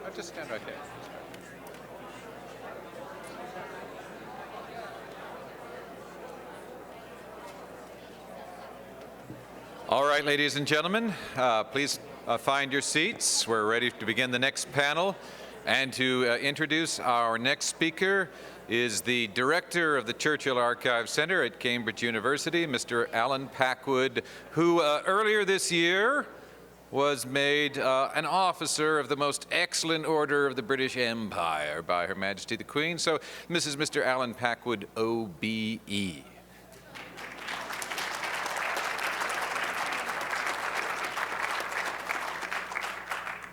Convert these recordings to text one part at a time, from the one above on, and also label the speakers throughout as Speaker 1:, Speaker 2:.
Speaker 1: I'll just stand right there. All right, ladies and gentlemen, please find your seats. We're ready to begin the next panel. And to introduce our next speaker is the director of the Churchill Archive Center at Cambridge University, Mr. Alan Packwood, who earlier this year was made an officer of the most excellent order of the British Empire by Her Majesty the Queen. So this is Mr. Alan Packwood, OBE.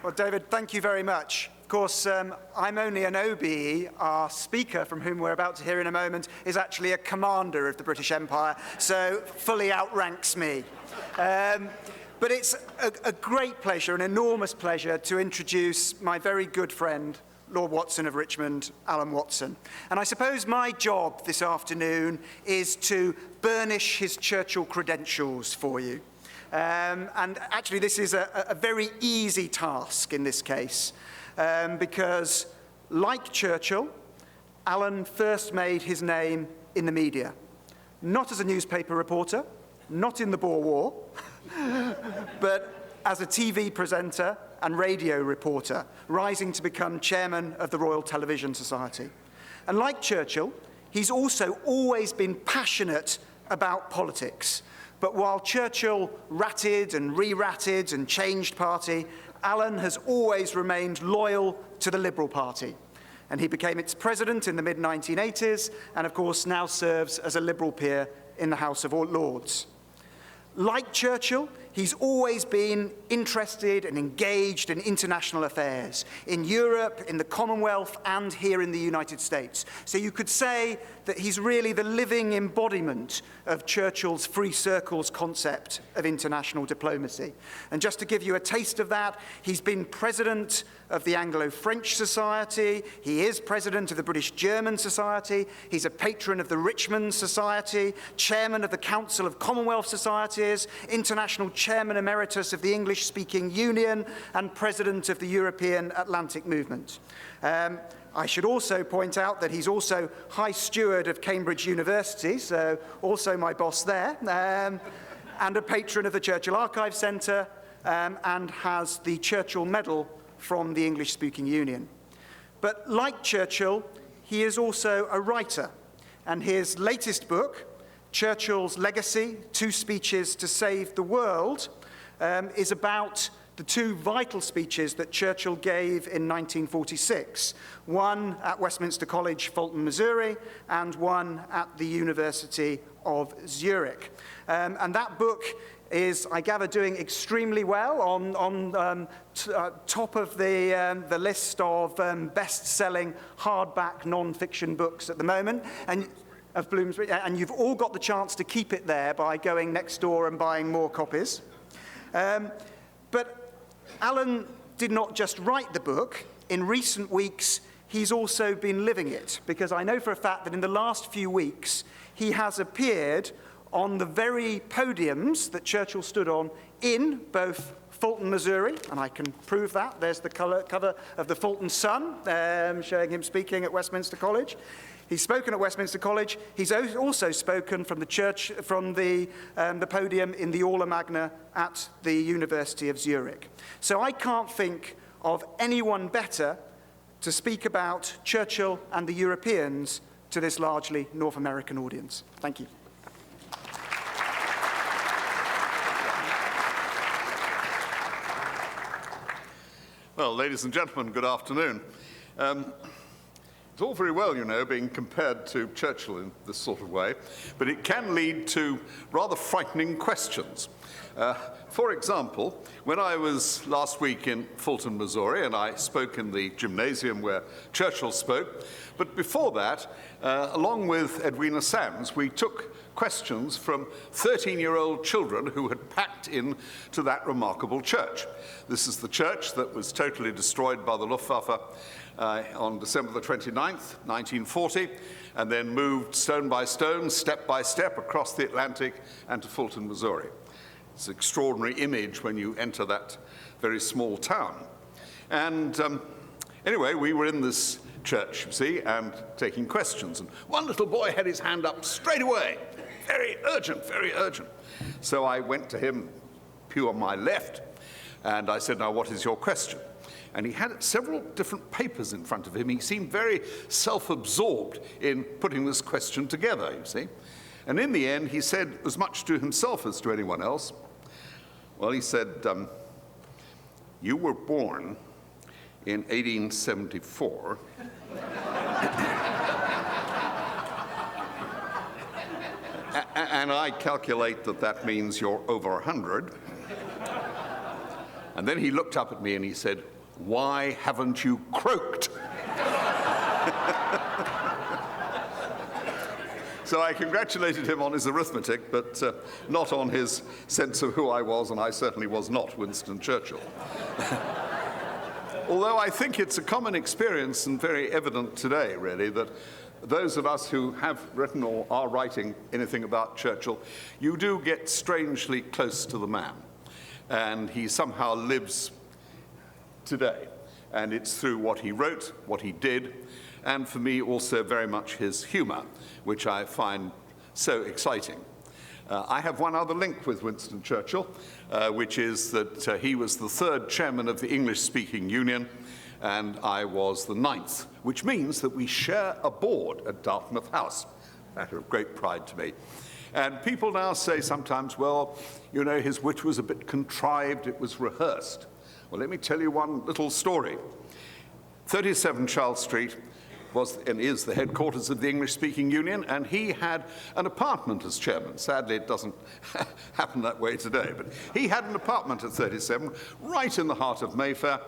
Speaker 2: Well, David, thank you very much. Of course, I'm only an OBE. Our speaker, from whom we're about to hear in a moment, is actually a commander of the British Empire, so fully outranks me. But it's a great pleasure, an enormous pleasure, to introduce my very good friend, Lord Watson of Richmond, Alan Watson. And I suppose my job this afternoon is to burnish his Churchill credentials for you. And actually, this is a very easy task in this case, because, like Churchill, Alan first made his name in the media. Not as a newspaper reporter, not in the Boer War, but as a TV presenter and radio reporter, rising to become chairman of the Royal Television Society. And like Churchill, he's also always been passionate about politics. But while Churchill ratted and re-ratted and changed party, Alan has always remained loyal to the Liberal Party. And he became its president in the mid-1980s, and of course now serves as a Liberal peer in the House of Lords. Like Churchill, he's always been interested and engaged in international affairs, in Europe, in the Commonwealth, and here in the United States. So you could say that he's really the living embodiment of Churchill's free circles concept of international diplomacy. And just to give you a taste of that, he's been president of the Anglo-French Society, he is president of the British-German Society, he's a patron of the Richmond Society, chairman of the Council of Commonwealth Societies, international chairman emeritus of the English-speaking Union, and president of the European Atlantic Movement. I should also point out that he's also High Steward of Cambridge University, so also my boss there, and a patron of the Churchill Archive Centre, and has the Churchill Medal from the English-speaking Union. But like Churchill, he is also a writer, and his latest book, Churchill's Legacy, 2 Speeches to Save the World, is about the 2 vital speeches that Churchill gave in 1946, one at Westminster College, Fulton, Missouri, and one at the University of Zurich. And that book is, I gather, doing extremely well on top of the list of best-selling hardback non-fiction books at the moment. And of Bloomsbury, and you've all got the chance to keep it there by going next door and buying more copies. But Alan did not just write the book. In recent weeks, he's also been living it, because I know for a fact that in the last few weeks, he has appeared on the very podiums that Churchill stood on in both Fulton, Missouri, and I can prove that. There's the cover of the Fulton Sun, showing him speaking at Westminster College. He's spoken at Westminster College. He's also spoken from the podium in the Aula Magna at the University of Zurich. So I can't think of anyone better to speak about Churchill and the Europeans to this largely North American audience. Thank you.
Speaker 3: Well, ladies and gentlemen, good afternoon. It's all very well, you know, being compared to Churchill in this sort of way, but it can lead to rather frightening questions. For example, when I was last week in Fulton, Missouri, and I spoke in the gymnasium where Churchill spoke, but before that, along with Edwina Sands, we took questions from 13-year-old children who had packed in to that remarkable church. This is the church that was totally destroyed by the Luftwaffe on December the 29th, 1940, and then moved stone by stone, step by step, across the Atlantic and to Fulton, Missouri. It's an extraordinary image when you enter that very small town. And anyway, we were in this church, you see, and taking questions. And one little boy had his hand up straight away. Very urgent, very urgent. So I went to him, pew on my left, and I said, now, what is your question? And he had several different papers in front of him. He seemed very self-absorbed in putting this question together, you see. And in the end, he said as much to himself as to anyone else. Well, he said, you were born in 1874. And I calculate that that means you're over 100. And then he looked up at me and he said, why haven't you croaked? So I congratulated him on his arithmetic, but not on his sense of who I was, and I certainly was not Winston Churchill. Although I think it's a common experience and very evident today, really, that those of us who have written or are writing anything about Churchill, you do get strangely close to the man. And he somehow lives today. And it's through what he wrote, what he did, and for me also very much his humor, which I find so exciting. I have one other link with Winston Churchill, which is that he was the third chairman of the English-speaking union, and I was the 9th, which means that we share a board at Dartmouth House. Matter of great pride to me. And people now say sometimes, well, you know, his wit was a bit contrived, it was rehearsed. Well, let me tell you one little story. 37 Charles Street was and is the headquarters of the English-speaking union, and he had an apartment as chairman. Sadly, it doesn't happen that way today, but he had an apartment at 37, right in the heart of Mayfair.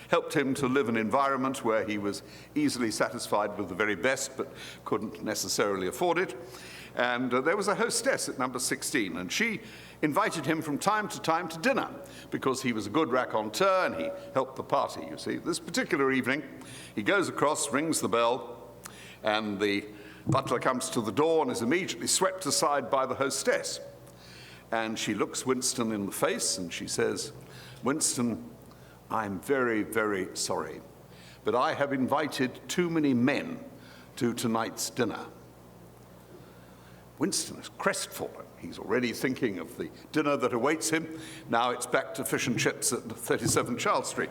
Speaker 3: Helped him to live in an environment where he was easily satisfied with the very best, but couldn't necessarily afford it. And there was a hostess at number 16, and she invited him from time to dinner because he was a good raconteur and he helped the party, you see. This particular evening, he goes across, rings the bell, and the butler comes to the door and is immediately swept aside by the hostess. And she looks Winston in the face and she says, Winston, I'm very, very sorry, but I have invited too many men to tonight's dinner. Winston is crestfallen. He's already thinking of the dinner that awaits him. Now it's back to fish and chips at 37 Charles Street.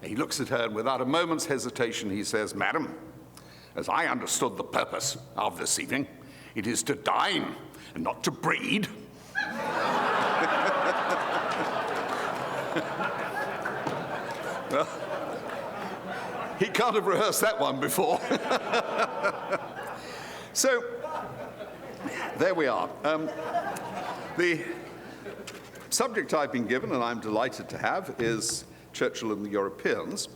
Speaker 3: He looks at her and without a moment's hesitation he says, Madam, as I understood the purpose of this evening, it is to dine and not to breed. Well, he can't have rehearsed that one before. So, there we are. The subject I've been given, and I'm delighted to have, is Churchill and the Europeans.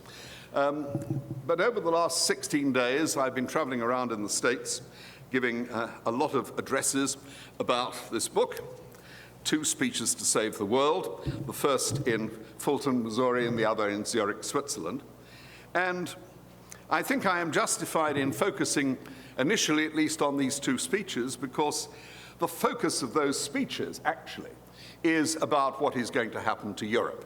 Speaker 3: But over the last 16 days, I've been traveling around in the States, giving a lot of addresses about this book. 2 speeches to save the world, the first in Fulton, Missouri, and the other in Zurich, Switzerland. And I think I am justified in focusing initially at least on these 2 speeches because the focus of those speeches actually is about what is going to happen to Europe.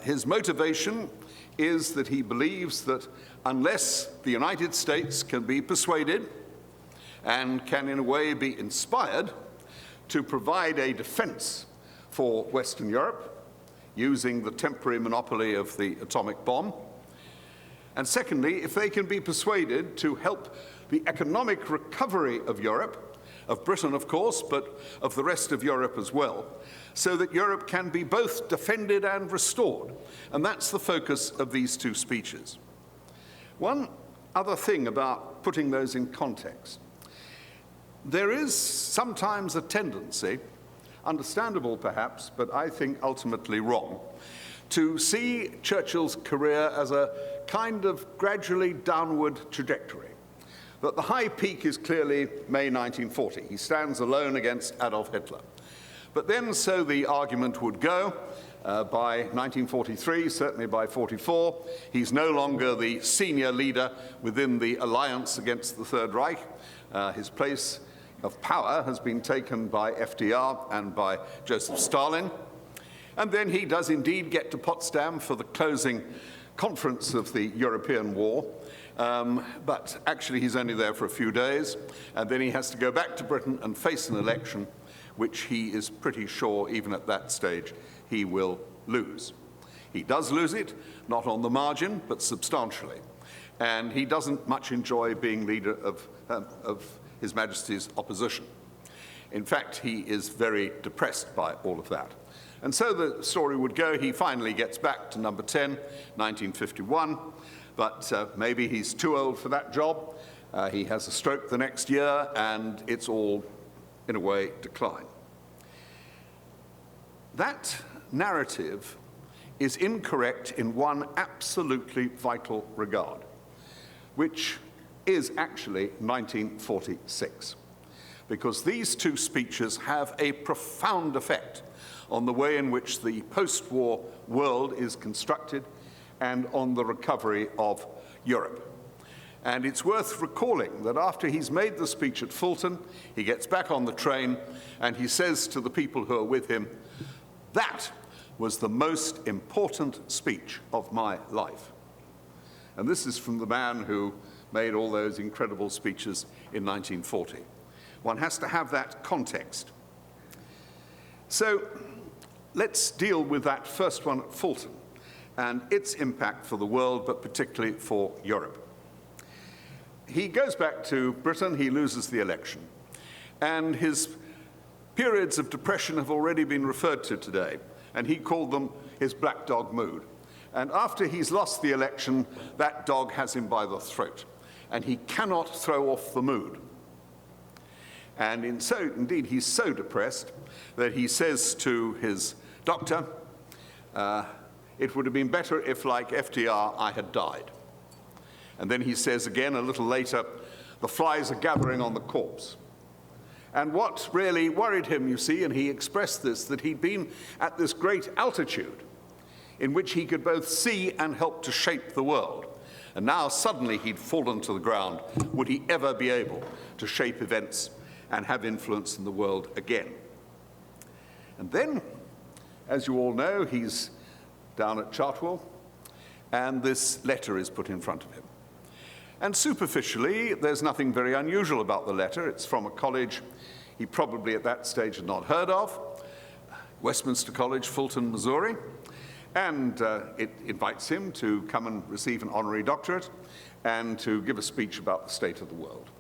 Speaker 3: His motivation is that he believes that unless the United States can be persuaded and can in a way be inspired to provide a defense for Western Europe using the temporary monopoly of the atomic bomb. And secondly, if they can be persuaded to help the economic recovery of Europe, of Britain of course, but of the rest of Europe as well, so that Europe can be both defended and restored. And that's the focus of these 2 speeches. One other thing about putting those in context. There is sometimes a tendency, understandable perhaps, but I think ultimately wrong, to see Churchill's career as a kind of gradually downward trajectory. That the high peak is clearly May 1940. He stands alone against Adolf Hitler. But then, so the argument would go, by 1943, certainly by 44, he's no longer the senior leader within the alliance against the Third Reich. His place of power has been taken by FDR and by Joseph Stalin. And then he does indeed get to Potsdam for the closing conference of the European War. But actually he's only there for a few days, and then he has to go back to Britain and face an election which he is pretty sure, even at that stage, he will lose. He does lose it, not on the margin, but substantially. And he doesn't much enjoy being leader of His Majesty's opposition. In fact, he is very depressed by all of that. And so the story would go, he finally gets back to number 10, 1951, but maybe he's too old for that job. He has a stroke the next year, and it's all, in a way, decline. That narrative is incorrect in one absolutely vital regard, which is actually 1946, because these two speeches have a profound effect on the way in which the post-war world is constructed and on the recovery of Europe. And it's worth recalling that after he's made the speech at Fulton, he gets back on the train and he says to the people who are with him, "That was the most important speech of my life." And this is from the man who made all those incredible speeches in 1940. One has to have that context. So let's deal with that first one at Fulton and its impact for the world, but particularly for Europe. He goes back to Britain, he loses the election, and his periods of depression have already been referred to today, and he called them his black dog mood. And after he's lost the election, that dog has him by the throat, and he cannot throw off the mood. And indeed, he's so depressed that he says to his doctor, it would have been better if, like FDR, I had died. And then he says again a little later, the flies are gathering on the corpse. And what really worried him, you see, and he expressed this, that he'd been at this great altitude in which he could both see and help to shape the world. And now suddenly he'd fallen to the ground. Would he ever be able to shape events and have influence in the world again? And then, as you all know, he's down at Chartwell, and this letter is put in front of him. And superficially, there's nothing very unusual about the letter. It's from a college he probably at that stage had not heard of, Westminster College, Fulton, Missouri. And it invites him to come and receive an honorary doctorate and to give a speech about the state of the world.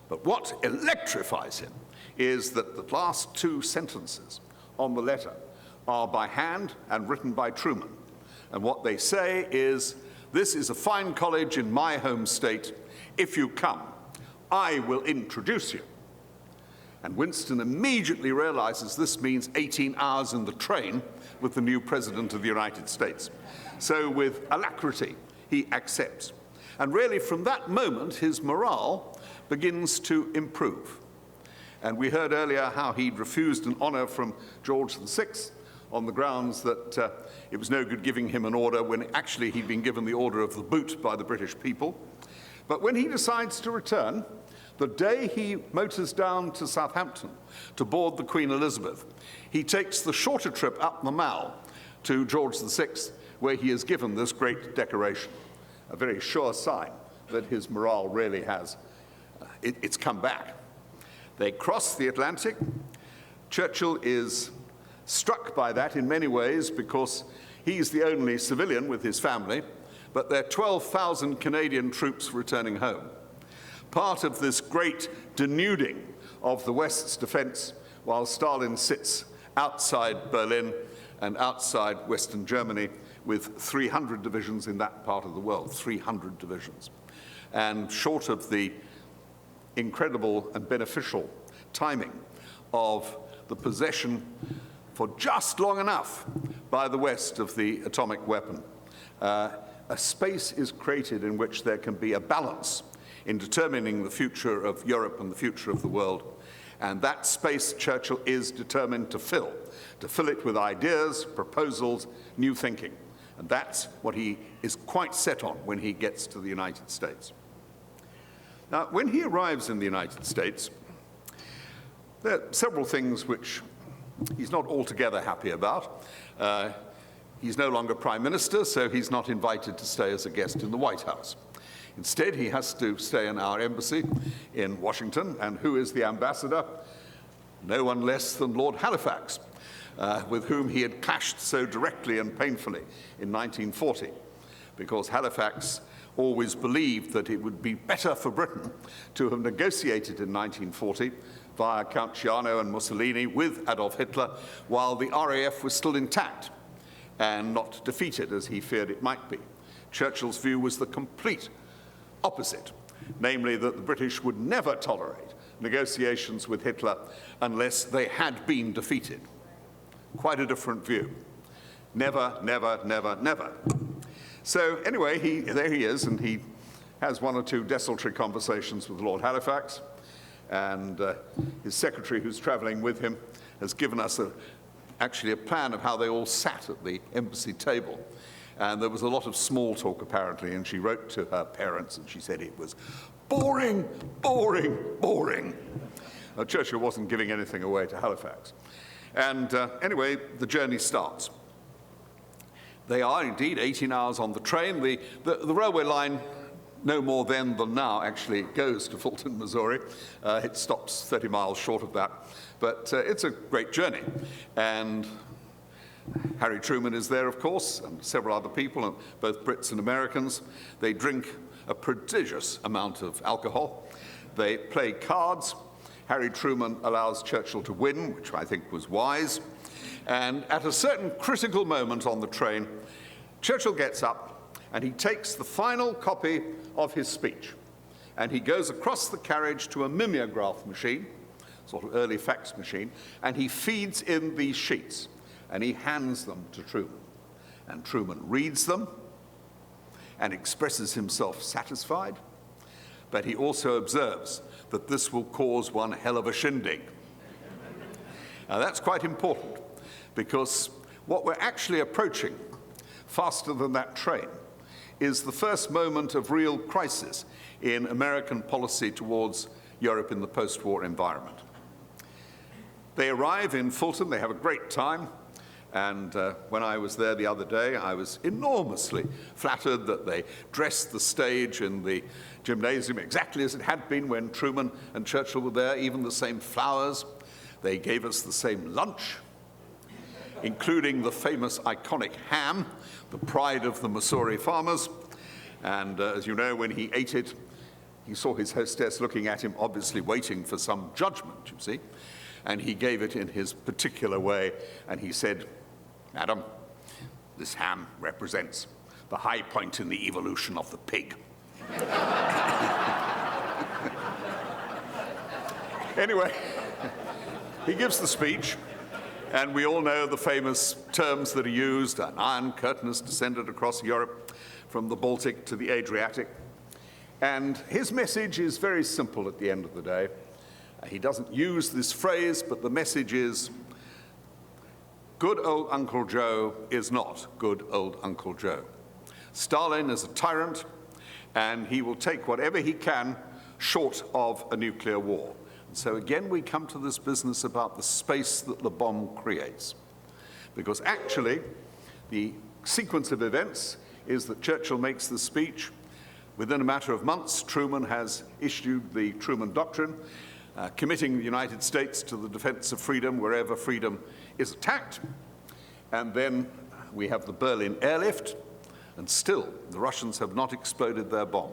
Speaker 3: But what electrifies him is that the last two sentences on the letter are by hand and written by Truman. And what they say is, "This is a fine college in my home state. If you come, I will introduce you." And Winston immediately realizes this means 18 hours in the train with the new President of the United States. So with alacrity, he accepts. And really from that moment, his morale begins to improve. And we heard earlier how he'd refused an honor from George VI on the grounds that it was no good giving him an order when actually he'd been given the order of the boot by the British people. But when he decides to return, the day he motors down to Southampton to board the Queen Elizabeth, he takes the shorter trip up the Mall to George VI, where he is given this great decoration, a very sure sign that his morale really has, it's come back. They cross the Atlantic. Churchill is struck by that in many ways because he's the only civilian with his family, but there are 12,000 Canadian troops returning home. Part of this great denuding of the West's defense while Stalin sits outside Berlin and outside Western Germany with 300 divisions in that part of the world, 300 divisions. And short of the incredible and beneficial timing of the possession for just long enough by the West of the atomic weapon, a space is created in which there can be a balance in determining the future of Europe and the future of the world. And that space Churchill is determined to fill it with ideas, proposals, new thinking. And that's what he is quite set on when he gets to the United States. Now, when he arrives in the United States, there are several things which he's not altogether happy about. He's no longer Prime Minister, so he's not invited to stay as a guest in the White House. Instead, he has to stay in our embassy in Washington, and who is the ambassador? No one less than Lord Halifax, with whom he had clashed so directly and painfully in 1940, because Halifax always believed that it would be better for Britain to have negotiated in 1940 via Count Ciano and Mussolini with Adolf Hitler while the RAF was still intact and not defeated as he feared it might be. Churchill's view was the complete opposite, namely that the British would never tolerate negotiations with Hitler unless they had been defeated. Quite a different view. Never, never, never, never. So anyway, there he is, and he has one or two desultory conversations with Lord Halifax, and his secretary, who's traveling with him, has given us actually a plan of how they all sat at the embassy table. And there was a lot of small talk, apparently, and she wrote to her parents, and she said it was boring, boring, boring. Churchill wasn't giving anything away to Halifax. And anyway, the journey starts. They are indeed 18 hours on the train. The railway line, no more then than now, actually goes to Fulton, Missouri. It stops 30 miles short of that. But it's a great journey. And Harry Truman is there, of course, and several other people, both Brits and Americans. They drink a prodigious amount of alcohol. They play cards. Harry Truman allows Churchill to win, which I think was wise. And at a certain critical moment on the train, Churchill gets up and he takes the final copy of his speech and he goes across the carriage to a mimeograph machine, sort of early fax machine, and he feeds in these sheets and he hands them to Truman. And Truman reads them and expresses himself satisfied, but he also observes that this will cause one hell of a shindig. Now that's quite important, because what we're actually approaching faster than that train is the first moment of real crisis in American policy towards Europe in the post-war environment. They arrive in Fulton, they have a great time, and when I was there the other day, I was enormously flattered that they dressed the stage in the gymnasium exactly as it had been when Truman and Churchill were there, even the same flowers. They gave us the same lunch, including the famous iconic ham, the pride of the Missouri farmers. And as you know, when he ate it, he saw his hostess looking at him, obviously waiting for some judgment, you see. And he gave it in his particular way, and he said, "Madam, this ham represents the high point in the evolution of the pig." Anyway, he gives the speech, and we all know the famous terms that are used. An iron curtain has descended across Europe from the Baltic to the Adriatic. And his message is very simple at the end of the day. He doesn't use this phrase, but the message is, good old Uncle Joe is not good old Uncle Joe. Stalin is a tyrant, and he will take whatever he can short of a nuclear war. And so again, we come to this business about the space that the bomb creates. Because actually, the sequence of events is that Churchill makes the speech. Within a matter of months, Truman has issued the Truman Doctrine, committing the United States to the defense of freedom wherever freedom is attacked. And then we have the Berlin airlift, and still the Russians have not exploded their bomb.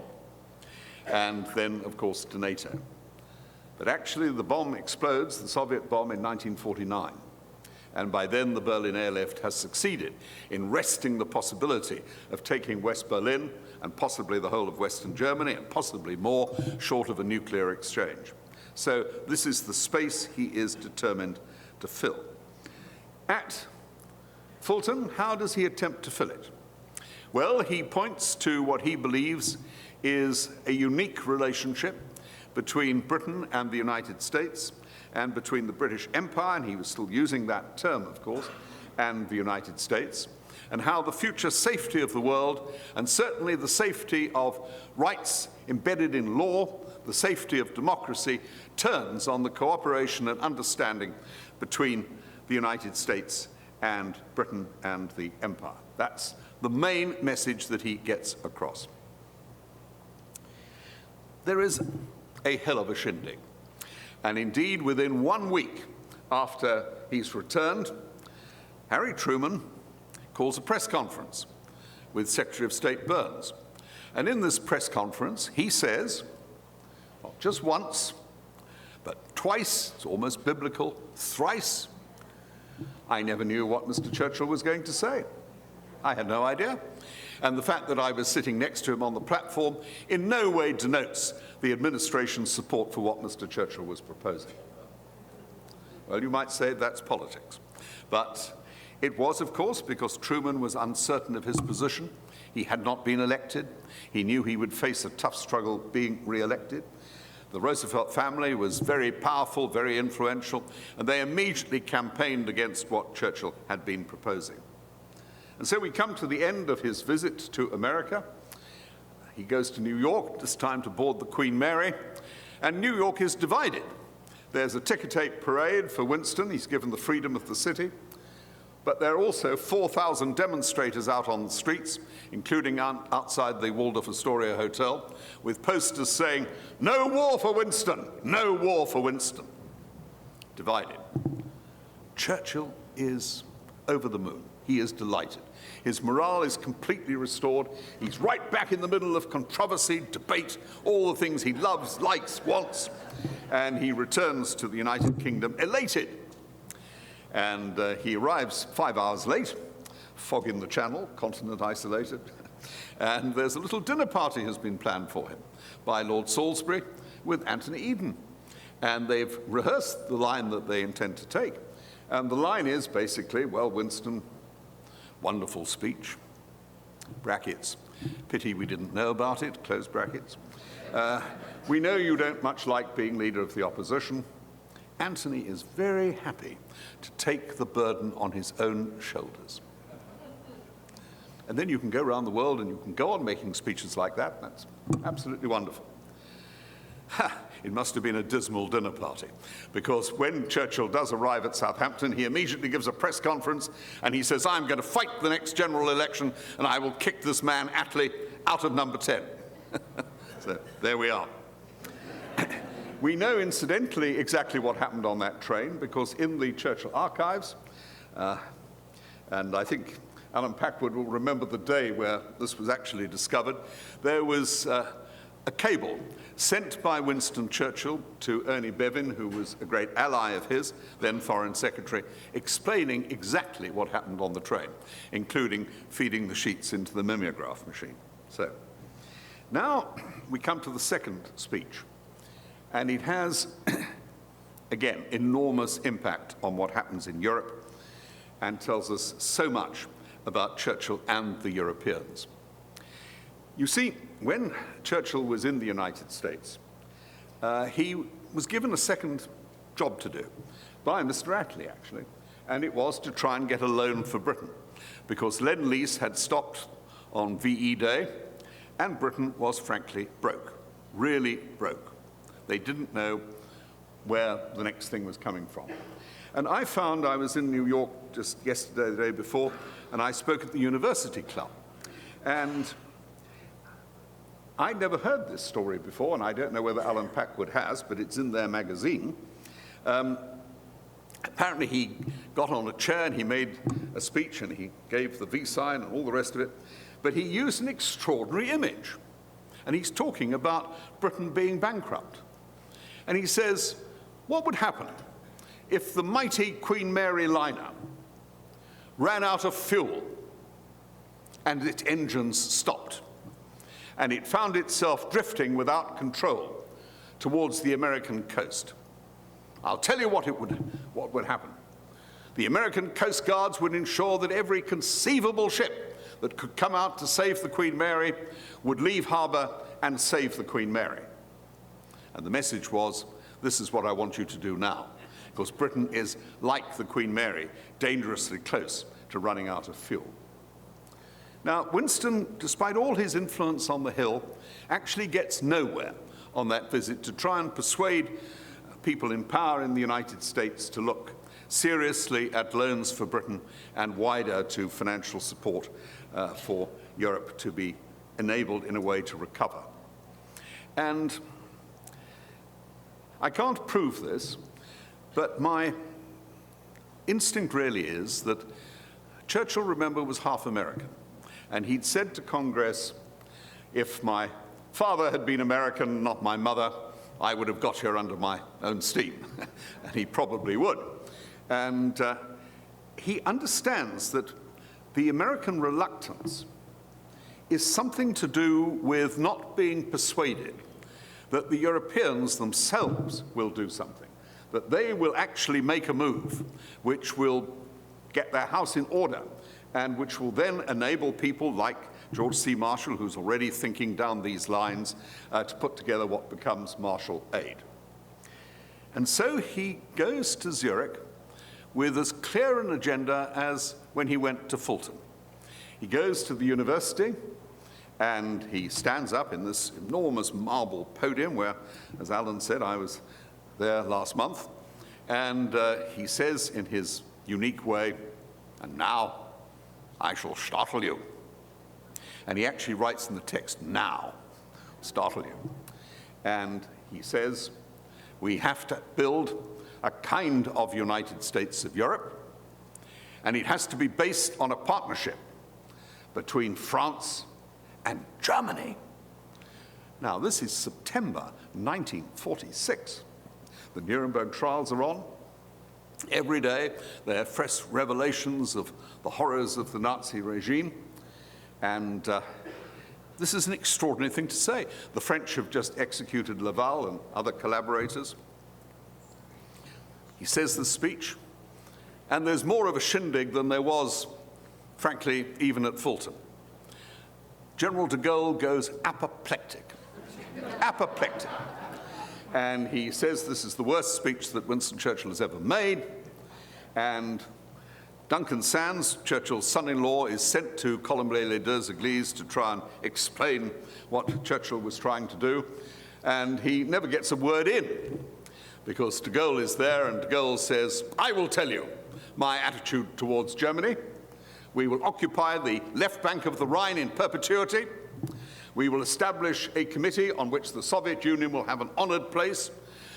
Speaker 3: And then, of course, to NATO. But actually the bomb explodes, the Soviet bomb, in 1949. And by then the Berlin airlift has succeeded in wresting the possibility of taking West Berlin and possibly the whole of Western Germany and possibly more, short of a nuclear exchange. So this is the space he is determined to fill. At Fulton, how does he attempt to fill it? Well, he points to what he believes is a unique relationship between Britain and the United States, and between the British Empire, and he was still using that term, of course, and the United States, and how the future safety of the world, and certainly the safety of rights embedded in law, the safety of democracy, turns on the cooperation and understanding between the United States and Britain and the Empire. That's the main message that he gets across. There is a hell of a shindig. And indeed, within 1 week after he's returned, Harry Truman calls a press conference with Secretary of State Burns. And in this press conference, he says, not just once, but twice, it's almost biblical, thrice, I never knew what Mr. Churchill was going to say. I had no idea. And the fact that I was sitting next to him on the platform in no way denotes the administration's support for what Mr. Churchill was proposing. Well, you might say that's politics. But it was, of course, because Truman was uncertain of his position. He had not been elected. He knew he would face a tough struggle being re-elected. The Roosevelt family was very powerful, very influential, and they immediately campaigned against what Churchill had been proposing. And so we come to the end of his visit to America. He goes to New York, this time to board the Queen Mary, and New York is divided. There's a ticker-tape parade for Winston. He's given the freedom of the city. But there are also 4,000 demonstrators out on the streets, including outside the Waldorf Astoria Hotel, with posters saying, "No war for Winston! No war for Winston!" Divided. Churchill is over the moon. He is delighted. His morale is completely restored. He's right back in the middle of controversy, debate, all the things he loves, likes, wants, and he returns to the United Kingdom elated. And he arrives 5 hours late, fog in the channel, continent isolated, and there's a little dinner party has been planned for him by Lord Salisbury with Anthony Eden. And they've rehearsed the line that they intend to take. And the line is basically, well, Winston, wonderful speech, brackets, pity we didn't know about it, close brackets. We know you don't much like being leader of the opposition. Anthony is very happy to take the burden on his own shoulders. And then you can go around the world and you can go on making speeches like that. That's absolutely wonderful. It must have been a dismal dinner party, because when Churchill does arrive at Southampton, he immediately gives a press conference and he says, "I'm going to fight the next general election and I will kick this man Attlee out of number 10. So there we are. We know, incidentally, exactly what happened on that train, because in the Churchill archives, and I think Alan Packwood will remember the day where this was actually discovered, there was a cable sent by Winston Churchill to Ernie Bevin, who was a great ally of his, then Foreign Secretary, explaining exactly what happened on the train, including feeding the sheets into the mimeograph machine. So now we come to the second speech. And it has, again, enormous impact on what happens in Europe and tells us so much about Churchill and the Europeans. You see, when Churchill was in the United States, he was given a second job to do by Mr. Attlee, actually, and it was to try and get a loan for Britain, because Lend-Lease had stopped on VE Day, and Britain was frankly broke, really broke. They didn't know where the next thing was coming from. And I found, I was in New York just yesterday, the day before, and I spoke at the University Club. And I'd never heard this story before, and I don't know whether Alan Packwood has, but it's in their magazine. Apparently he got on a chair and he made a speech and he gave the V sign and all the rest of it, but he used an extraordinary image. And he's talking about Britain being bankrupt. And he says, what would happen if the mighty Queen Mary liner ran out of fuel and its engines stopped, and it found itself drifting without control towards the American coast? I'll tell you what would happen. The American Coast Guards would ensure that every conceivable ship that could come out to save the Queen Mary would leave harbor and save the Queen Mary. And the message was, this is what I want you to do now, because Britain is, like the Queen Mary, dangerously close to running out of fuel. Now, Winston, despite all his influence on the Hill, actually gets nowhere on that visit to try and persuade people in power in the United States to look, seriously at loans for Britain and wider to financial support for Europe to be enabled in a way to recover. And I can't prove this, but my instinct really is that Churchill, remember, was half American. And he'd said to Congress, if my father had been American, not my mother, I would have got here under my own steam. And he probably would. And he understands that the American reluctance is something to do with not being persuaded that the Europeans themselves will do something, that they will actually make a move which will get their house in order and which will then enable people like George C. Marshall, who's already thinking down these lines, to put together what becomes Marshall Aid. And so he goes to Zurich with as clear an agenda as when he went to Fulton. He goes to the university and he stands up in this enormous marble podium where, as Alan said, I was there last month, and he says in his unique way, "And now I shall startle you." And he actually writes in the text, "Now, startle you." And he says, we have to build a kind of United States of Europe, and it has to be based on a partnership between France and Germany. Now, this is September 1946. The Nuremberg trials are on. Every day, there are fresh revelations of the horrors of the Nazi regime. And this is an extraordinary thing to say. The French have just executed Laval and other collaborators. He says this speech, and there's more of a shindig than there was, frankly, even at Fulton. General de Gaulle goes apoplectic. Apoplectic. And he says this is the worst speech that Winston Churchill has ever made. And Duncan Sands, Churchill's son-in-law, is sent to Colombier-les-Deux-Églises to try and explain what Churchill was trying to do. And he never gets a word in, because de Gaulle is there, and de Gaulle says, "I will tell you my attitude towards Germany. We will occupy the left bank of the Rhine in perpetuity. We will establish a committee on which the Soviet Union will have an honored place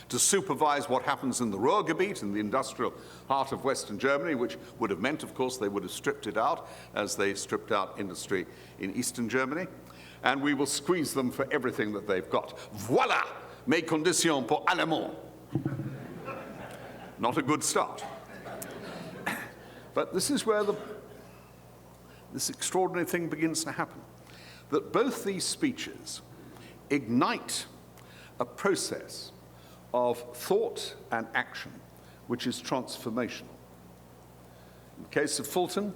Speaker 3: to supervise what happens in the Ruhrgebiet, in the industrial heart of Western Germany, which would have meant, of course, they would have stripped it out as they stripped out industry in Eastern Germany. And we will squeeze them for everything that they've got. Voilà mes conditions pour allemand." Not a good start. But this is where this extraordinary thing begins to happen, that both these speeches ignite a process of thought and action which is transformational. In the case of Fulton,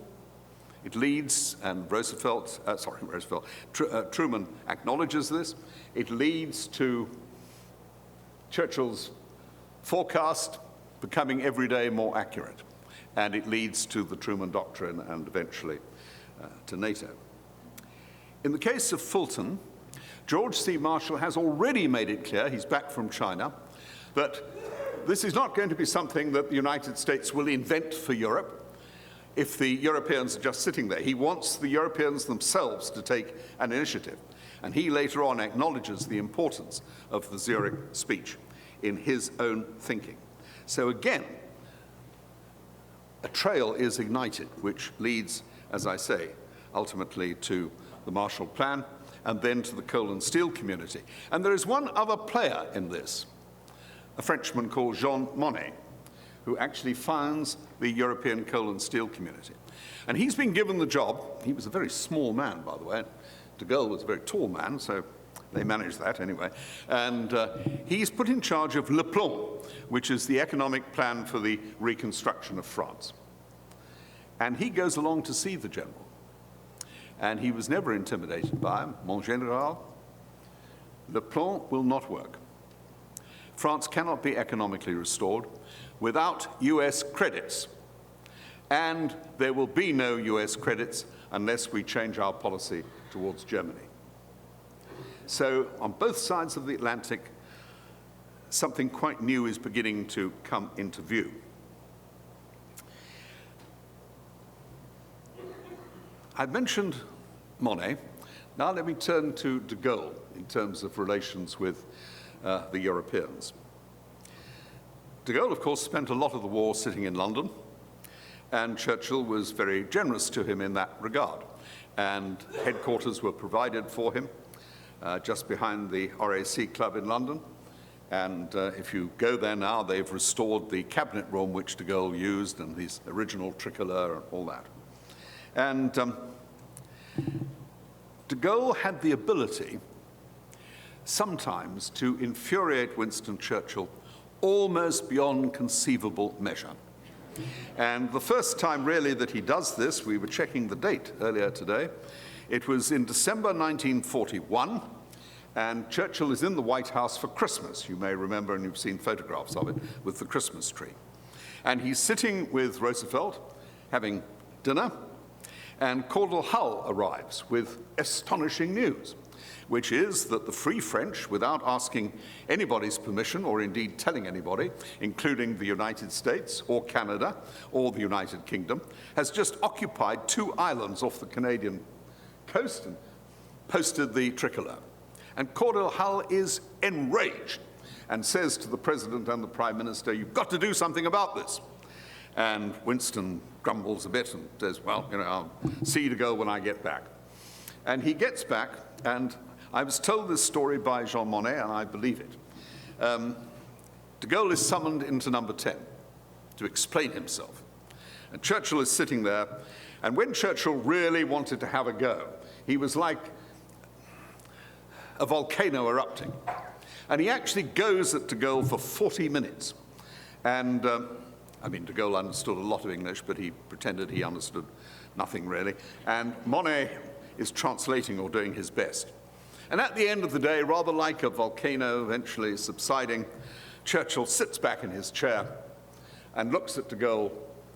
Speaker 3: it leads, and Truman acknowledges this, it leads to Churchill's forecast becoming every day more accurate, and it leads to the Truman Doctrine and eventually to NATO. In the case of Fulton, George C. Marshall has already made it clear, he's back from China, that this is not going to be something that the United States will invent for Europe if the Europeans are just sitting there. He wants the Europeans themselves to take an initiative. And he later on acknowledges the importance of the Zurich speech in his own thinking. So again, a trail is ignited, which leads, as I say, ultimately to the Marshall Plan, and then to the coal and steel community. And there is one other player in this, a Frenchman called Jean Monnet, who actually founds the European coal and steel community. And he's been given the job, he was a very small man, by the way, de Gaulle was a very tall man, so they managed that anyway, and he's put in charge of Le Plan, which is the economic plan for the reconstruction of France. And he goes along to see the general. And he was never intimidated by him. Mon général, le plan will not work. France cannot be economically restored without US credits. And there will be no US credits unless we change our policy towards Germany. So on both sides of the Atlantic, something quite new is beginning to come into view. I've mentioned Monet. Now let me turn to de Gaulle in terms of relations with the Europeans. De Gaulle, of course, spent a lot of the war sitting in London, and Churchill was very generous to him in that regard. And headquarters were provided for him just behind the RAC Club in London. And if you go there now, they've restored the cabinet room which de Gaulle used and his original tricolour and all that. And de Gaulle had the ability sometimes to infuriate Winston Churchill almost beyond conceivable measure. And the first time really that he does this, we were checking the date earlier today, it was in December 1941, and Churchill is in the White House for Christmas. You may remember, and you've seen photographs of it, with the Christmas tree. And he's sitting with Roosevelt, having dinner, and Cordell Hull arrives with astonishing news, which is that the Free French, without asking anybody's permission or indeed telling anybody, including the United States or Canada or the United Kingdom, has just occupied 2 islands off the Canadian coast and posted the tricolour. And Cordell Hull is enraged and says to the President and the Prime Minister, "You've got to do something about this." And Winston grumbles a bit and says, "Well, I'll see you de Gaulle when I get back." And he gets back, and I was told this story by Jean Monnet, and I believe it. De Gaulle is summoned into number 10 to explain himself. And Churchill is sitting there, and when Churchill really wanted to have a go, he was like a volcano erupting. And he actually goes at de Gaulle for 40 minutes. And, de Gaulle understood a lot of English, but he pretended he understood nothing really. And Monet is translating or doing his best. And at the end of the day, rather like a volcano eventually subsiding, Churchill sits back in his chair and looks at de Gaulle,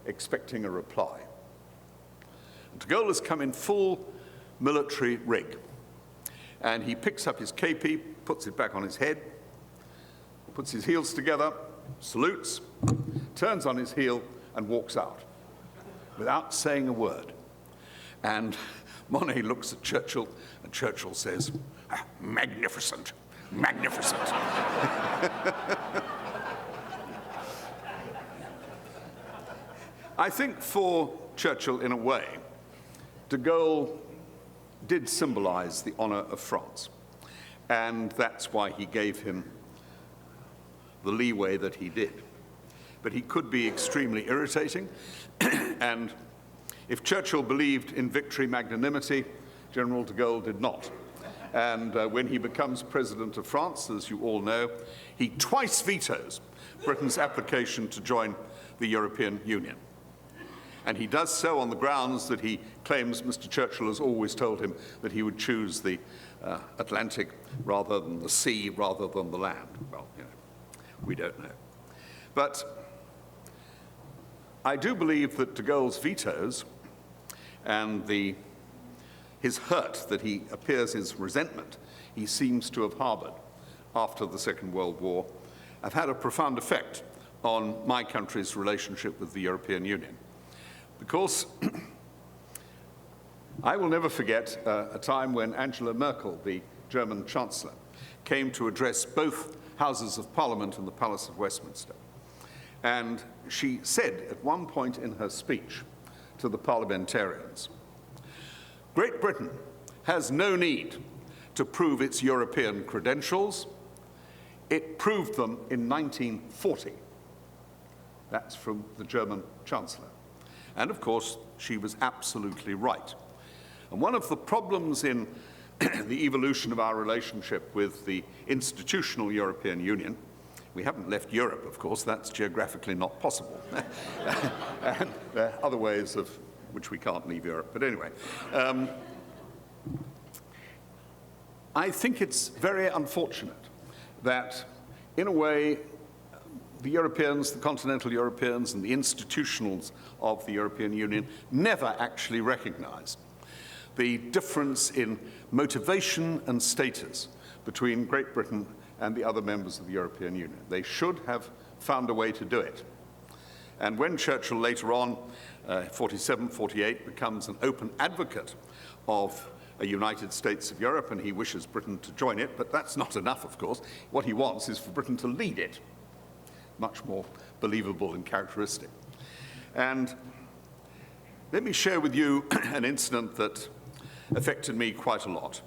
Speaker 3: expecting a reply. And de Gaulle has come in full military rig. And he picks up his képi, puts it back on his head, puts his heels together, salutes, turns on his heel, and walks out without saying a word. And Monet looks at Churchill, and Churchill says, "Magnificent, magnificent." I think for Churchill, in a way, de Gaulle did symbolize the honor of France, and that's why he gave him the leeway that he did. But he could be extremely irritating, and if Churchill believed in victory magnanimity, General de Gaulle did not. And when he becomes president of France, as you all know, he twice vetoes Britain's application to join the European Union. And he does so on the grounds that he claims Mr. Churchill has always told him that he would choose the Atlantic rather than the sea, rather than the land. Well, we don't know. But I do believe that de Gaulle's vetoes and his hurt that he appears, his resentment he seems to have harbored after the Second World War, have had a profound effect on my country's relationship with the European Union. Because I will never forget a time when Angela Merkel, the German Chancellor, came to address both Houses of Parliament in the Palace of Westminster. And she said at one point in her speech to the parliamentarians, "Great Britain has no need to prove its European credentials. It proved them in 1940. That's from the German Chancellor. And of course, she was absolutely right. And one of the problems in the evolution of our relationship with the institutional European Union, we haven't left Europe, of course, that's geographically not possible. And there are other ways of which we can't leave Europe, but anyway. I think it's very unfortunate that, in a way, the Europeans, the continental Europeans, and the institutionals of the European Union never actually recognized the difference in motivation and status between Great Britain and the other members of the European Union. They should have found a way to do it. And when Churchill later on 47, 48, becomes an open advocate of a United States of Europe, and he wishes Britain to join it, but that's not enough, of course. What he wants is for Britain to lead it. Much more believable and characteristic. And let me share with you an incident that affected me quite a lot.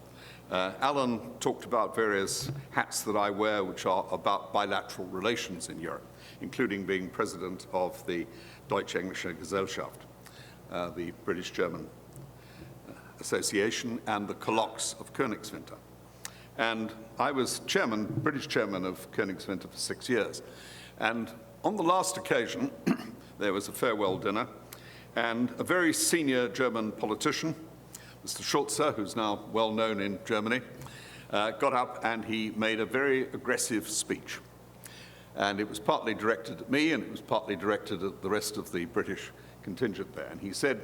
Speaker 3: Alan talked about various hats that I wear, which are about bilateral relations in Europe, including being president of the Deutsche Englische Gesellschaft, the British-German Association, and the Colloques of Königswinter. And I was British chairman of Königswinter for 6 years. And on the last occasion, there was a farewell dinner, and a very senior German politician, Mr. Schulze, who's now well known in Germany, got up and he made a very aggressive speech. And it was partly directed at me, and it was partly directed at the rest of the British contingent there. And he said,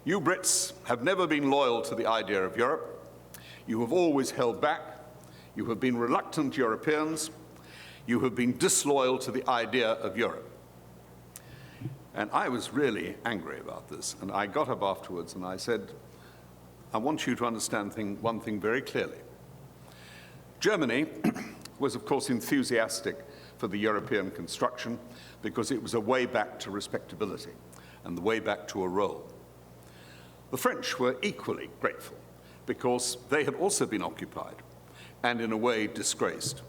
Speaker 3: "You Brits have never been loyal to the idea of Europe. You have always held back. You have been reluctant Europeans. You have been disloyal to the idea of Europe." And I was really angry about this. And I got up afterwards and I said, "I want you to understand one thing very clearly. Germany was, of course, enthusiastic for the European construction because it was a way back to respectability and the way back to a role. The French were equally grateful because they had also been occupied and, in a way, disgraced.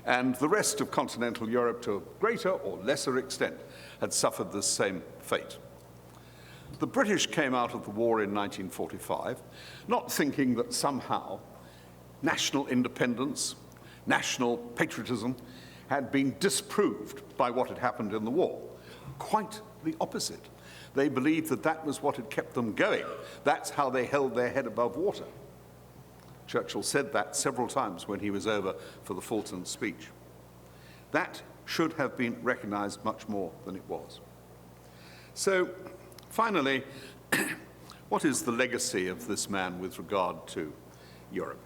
Speaker 3: And the rest of continental Europe, to a greater or lesser extent, had suffered the same fate. The British came out of the war in 1945, not thinking that somehow national independence, national patriotism had been disproved by what had happened in the war. Quite the opposite. They believed that that was what had kept them going. That's how they held their head above water. Churchill said that several times when he was over for the Fulton speech. That should have been recognized much more than it was. So, finally, what is the legacy of this man with regard to Europe?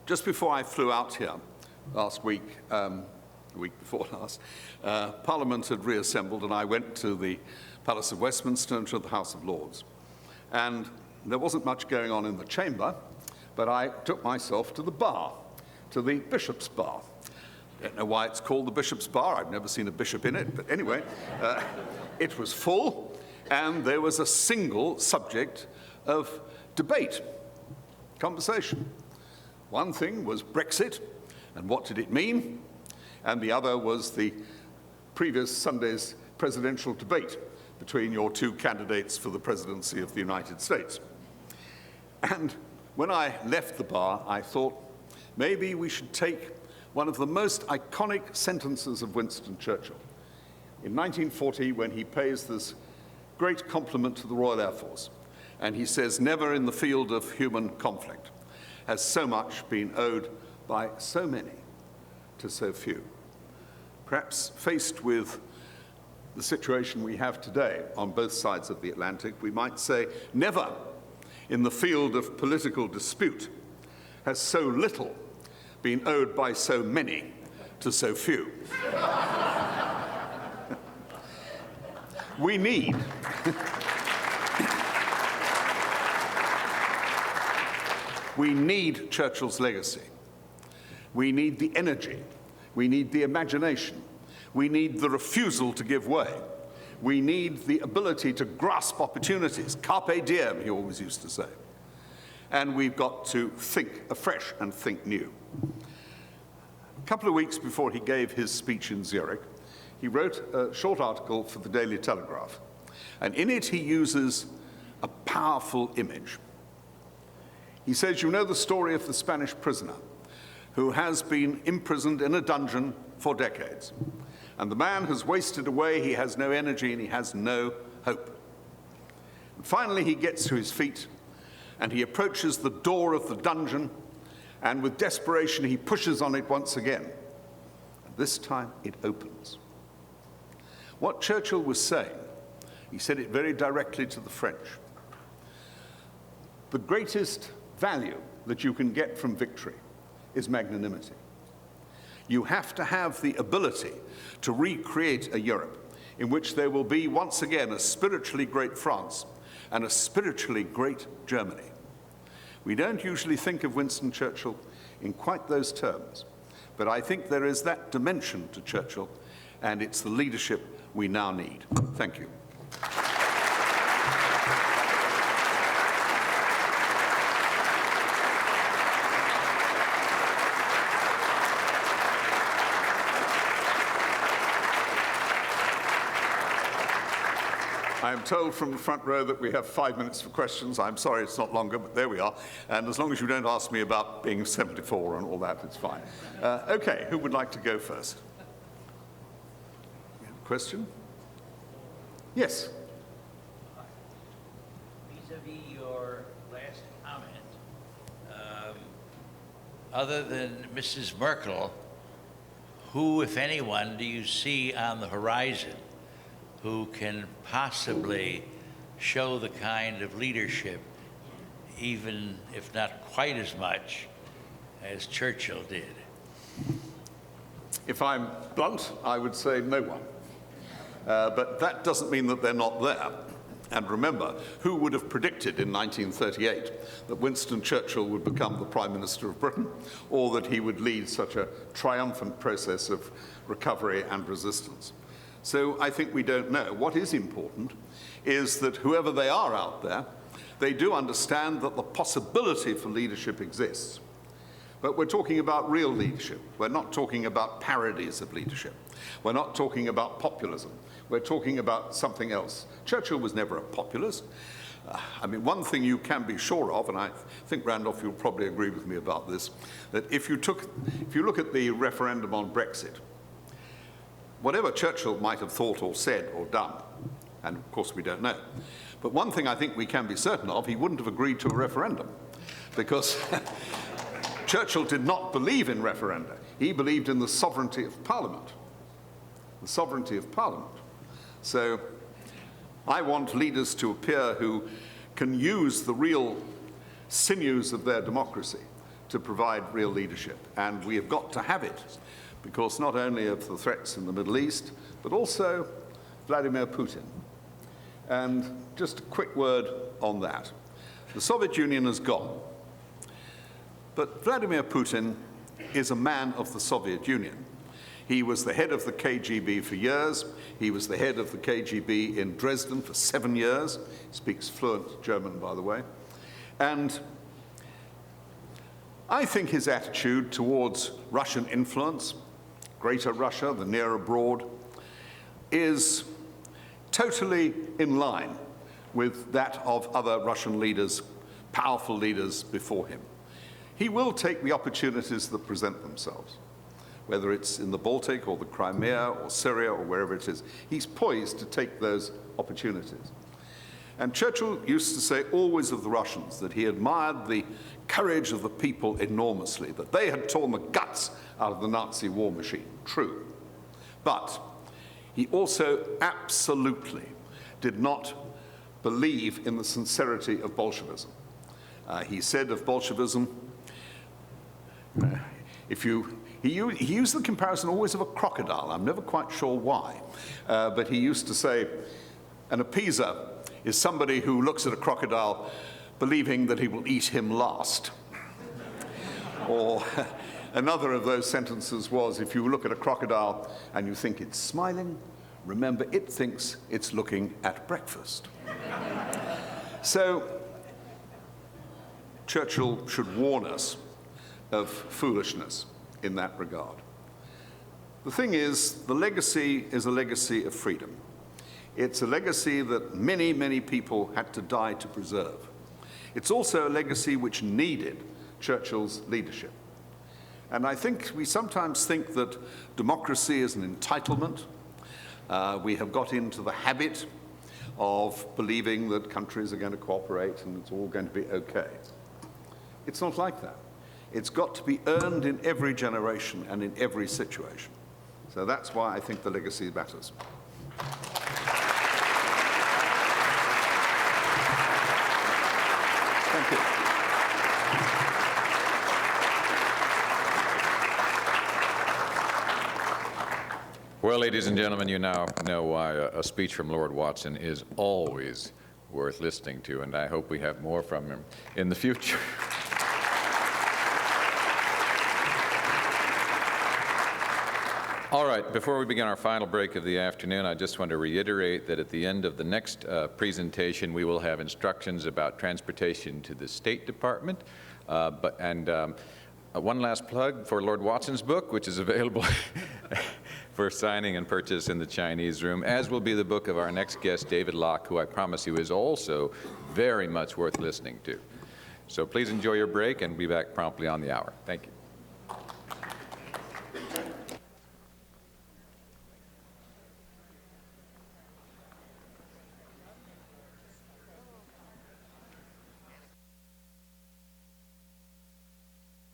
Speaker 3: Just before I flew out here last week, the week before last, Parliament had reassembled and I went to the Palace of Westminster and to the House of Lords. And there wasn't much going on in the chamber, but I took myself to the bar, to the Bishop's Bar. I don't know why it's called the Bishop's Bar. I've never seen a bishop in it, but anyway, it was full, and there was a single subject of debate, conversation. One thing was Brexit, and what did it mean? And the other was the previous Sunday's presidential debate between your two candidates for the presidency of the United States. And when I left the bar, I thought maybe we should take one of the most iconic sentences of Winston Churchill. In 1940, when he pays this great compliment to the Royal Air Force, and he says, "Never in the field of human conflict has so much been owed by so many to so few." Perhaps faced with the situation we have today on both sides of the Atlantic, we might say, never in the field of political dispute has so little been owed by so many to so few. We need Churchill's legacy. We need the energy. We need the imagination. We need the refusal to give way. We need the ability to grasp opportunities. Carpe diem, he always used to say. And we've got to think afresh and think new. A couple of weeks before he gave his speech in Zurich, he wrote a short article for the Daily Telegraph. And in it, he uses a powerful image. He says, "You know the story of the Spanish prisoner who has been imprisoned in a dungeon for decades. And the man has wasted away, he has no energy, and he has no hope. And finally, he gets to his feet, and he approaches the door of the dungeon, and with desperation, he pushes on it once again. And this time, it opens." What Churchill was saying, he said it very directly to the French. The greatest value that you can get from victory is magnanimity. You have to have the ability to recreate a Europe in which there will be once again a spiritually great France and a spiritually great Germany. We don't usually think of Winston Churchill in quite those terms, but I think there is that dimension to Churchill, and it's the leadership we now need. Thank you. I am told from the front row that we have 5 minutes for questions. I'm sorry it's not longer, but there we are. And as long as you don't ask me about being 74 and all that, it's fine. Okay, who would like to go first? Question? Yes.
Speaker 4: Vis-a-vis your last comment, other than Mrs. Merkel, who, if anyone, do you see on the horizon who can possibly show the kind of leadership, even if not quite as much, as Churchill did?
Speaker 3: If I'm blunt, I would say no one. But that doesn't mean that they're not there. And remember, who would have predicted in 1938 that Winston Churchill would become the Prime Minister of Britain, or that he would lead such a triumphant process of recovery and resistance? So I think we don't know. What is important is that whoever they are out there, they do understand that the possibility for leadership exists. But we're talking about real leadership. We're not talking about parodies of leadership. We're not talking about populism. We're talking about something else. Churchill was never a populist. I mean, one thing you can be sure of, and I think, Randolph, you'll probably agree with me about this, that if you look at the referendum on Brexit, whatever Churchill might have thought or said or done, and of course we don't know, but one thing I think we can be certain of, he wouldn't have agreed to a referendum, because Churchill did not believe in referenda. He believed in the sovereignty of Parliament. The sovereignty of Parliament. So I want leaders to appear who can use the real sinews of their democracy to provide real leadership. And we have got to have it, because not only of the threats in the Middle East, but also Vladimir Putin. And just a quick word on that. The Soviet Union has gone, but Vladimir Putin is a man of the Soviet Union. He was the head of the KGB for years. He was the head of the KGB in Dresden for 7 years. He speaks fluent German, by the way. And I think his attitude towards Russian influence, Greater Russia, the near abroad, is totally in line with that of other Russian leaders, powerful leaders before him. He will take the opportunities that present themselves, whether it's in the Baltic or the Crimea or Syria or wherever it is. He's poised to take those opportunities. And Churchill used to say always of the Russians that he admired the courage of the people enormously, that they had torn the guts out of the Nazi war machine. True. But he also absolutely did not believe in the sincerity of Bolshevism. He said of Bolshevism, he used the comparison always of a crocodile. I'm never quite sure why. But he used to say, an appeaser is somebody who looks at a crocodile believing that he will eat him last. Or another of those sentences was, if you look at a crocodile and you think it's smiling, remember it thinks it's looking at breakfast. So Churchill should warn us of foolishness in that regard. The thing is, the legacy is a legacy of freedom. It's a legacy that many, many people had to die to preserve. It's also a legacy which needed Churchill's leadership. And I think we sometimes think that democracy is an entitlement. We have got into the habit of believing that countries are going to cooperate and it's all going to be okay. It's not like that. It's got to be earned in every generation and in every situation. So that's why I think the legacy matters. Thank you.
Speaker 1: Well, ladies and gentlemen, you now know why a speech from Lord Watson is always worth listening to, and I hope we have more from him in the future. All right, before we begin our final break of the afternoon, I just want to reiterate that at the end of the next presentation, we will have instructions about transportation to the State Department. One last plug for Lord Watson's book, which is available for signing and purchase in the Chinese room, as will be the book of our next guest, David Locke, who I promise you is also very much worth listening to. So please enjoy your break and be back promptly on the hour. Thank you.